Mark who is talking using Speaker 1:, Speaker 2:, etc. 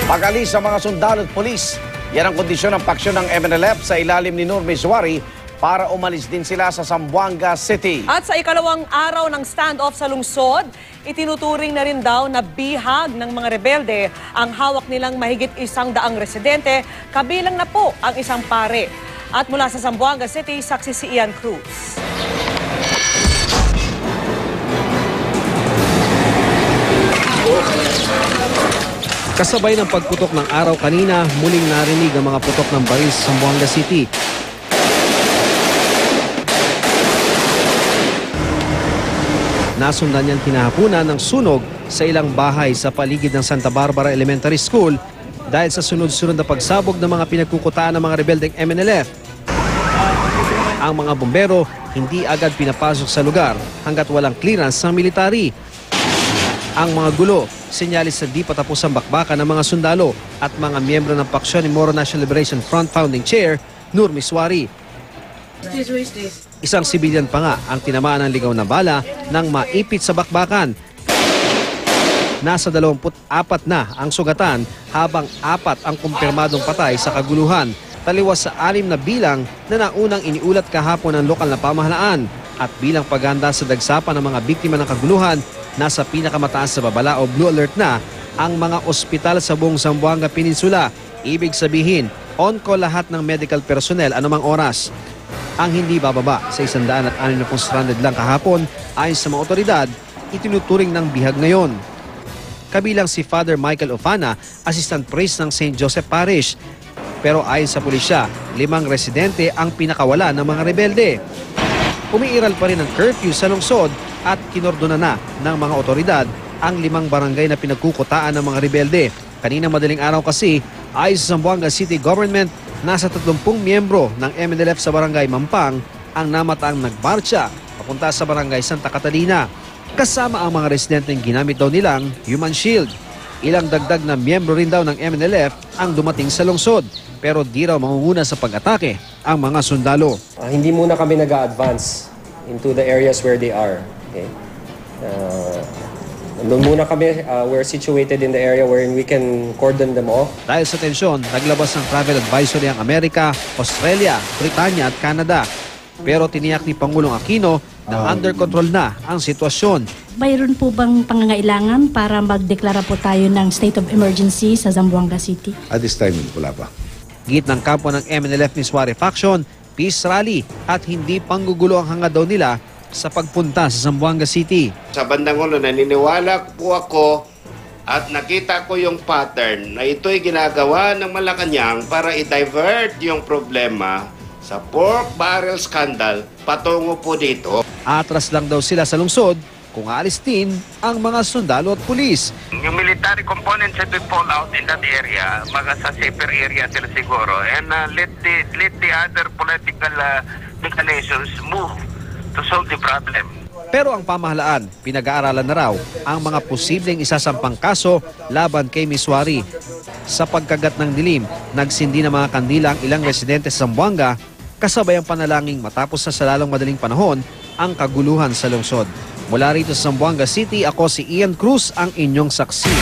Speaker 1: Pag-alis sa mga sundalo at polis, yan ang kondisyon ng paksyon ng MNLF sa ilalim ni Nur Misuari para umalis din sila sa Zamboanga City.
Speaker 2: At sa ikalawang araw ng standoff sa lungsod, itinuturing na rin daw na bihag ng mga rebelde ang hawak nilang mahigit 100 residente, kabilang na po ang isang pare. At mula sa Zamboanga City, saksi si Ian Cruz.
Speaker 3: Kasabay ng pagputok ng araw kanina, muling narinig ang mga putok ng baril sa Zamboanga City. Nasundan niyang kinahapunan ng sunog sa ilang bahay sa paligid ng Santa Barbara Elementary School dahil sa sunod-sunod na pagsabog ng mga pinagkukutaan ng mga rebeldeng MNLF. Ang mga bombero hindi agad pinapasok sa lugar hanggat walang clearance ng military. Ang mga gulo, senyalis na di patapos ang bakbakan ng mga sundalo at mga miyembro ng paksyon ni Moro National Liberation Front Founding Chair, Nur Misuari. Isang sibilyan pa nga ang tinamaan ng ligaw na bala nang maipit sa bakbakan. Nasa 24 na ang sugatan habang 4 ang kumpirmadong patay sa kaguluhan, taliwas sa 6 na bilang na naunang iniulat kahapon ng lokal na pamahalaan. At bilang paghanda sa dagsapan ng mga biktima ng kaguluhan, nasa pinakamataas sa babala o blue alert na ang mga ospital sa buong Zamboanga Peninsula. Ibig sabihin, on-call lahat ng medical personnel anumang oras. Ang hindi bababa sa 160 stranded lang kahapon ayon sa mga otoridad, itinuturing ng bihag ngayon. Kabilang si Father Michael Ofana, Assistant Priest ng St. Joseph Parish. Pero ayon sa pulisya, 5 residente ang pinakawala ng mga rebelde. Umiiral pa rin ang curfew sa lungsod at kinordona na ng mga otoridad ang 5 barangay na pinagkukutaan ng mga rebelde. Kanina madaling araw kasi, ayon sa Zamboanga City Government, nasa 30 miyembro ng MNLF sa barangay Mampang ang namataang nagmarcha papunta sa barangay Santa Catalina. Kasama ang mga residenteng ginamit daw nilang human shield. Ilang dagdag na miyembro rin daw ng MNLF ang dumating sa lungsod, pero di raw mangunguna sa pag-atake ang mga sundalo.
Speaker 4: Hindi muna kami nag-advance into the areas where they are. Okay? Doon muna kami, we're situated in the area wherein we can cordon them off.
Speaker 3: Dahil sa tensyon, naglabas ng travel advisory ang Amerika, Australia, Britanya at Canada. Pero tiniyak ni Pangulong Aquino na under control na ang sitwasyon.
Speaker 5: Mayroon po bang pangangailangan para magdeklara po tayo ng state of emergency sa Zamboanga City?
Speaker 6: At this time, wala pa.
Speaker 3: Git ng kampo ng MNLF Misuari faction, peace rally at hindi panggugulo ang hangad daw nila sa pagpunta sa Zamboanga City.
Speaker 7: Sa bandang ulo, naniniwala po ako at nakita ko yung pattern na ito'y ginagawa ng Malacanang para i-divert yung problema sa pork barrel scandal patungo po dito.
Speaker 3: Atras lang daw sila sa lungsod kung aalis din ang mga sundalo at pulis.
Speaker 8: Yung military components that will fall out in that area, mga sa safer area sila siguro, and let the other political mechanisms move to solve the problem.
Speaker 3: Pero ang pamahalaan, pinag-aaralan na raw ang mga posibleng isasampang kaso laban kay Misuari. Sa pagkagat ng dilim, nagsindi ng mga kandila ang ilang residente sa Zamboanga, kasabay ang panalangin matapos na sa lalong madaling panahon ang kaguluhan sa lungsod. Mula rito sa Zamboanga City, ako si Ian Cruz, ang inyong saksi.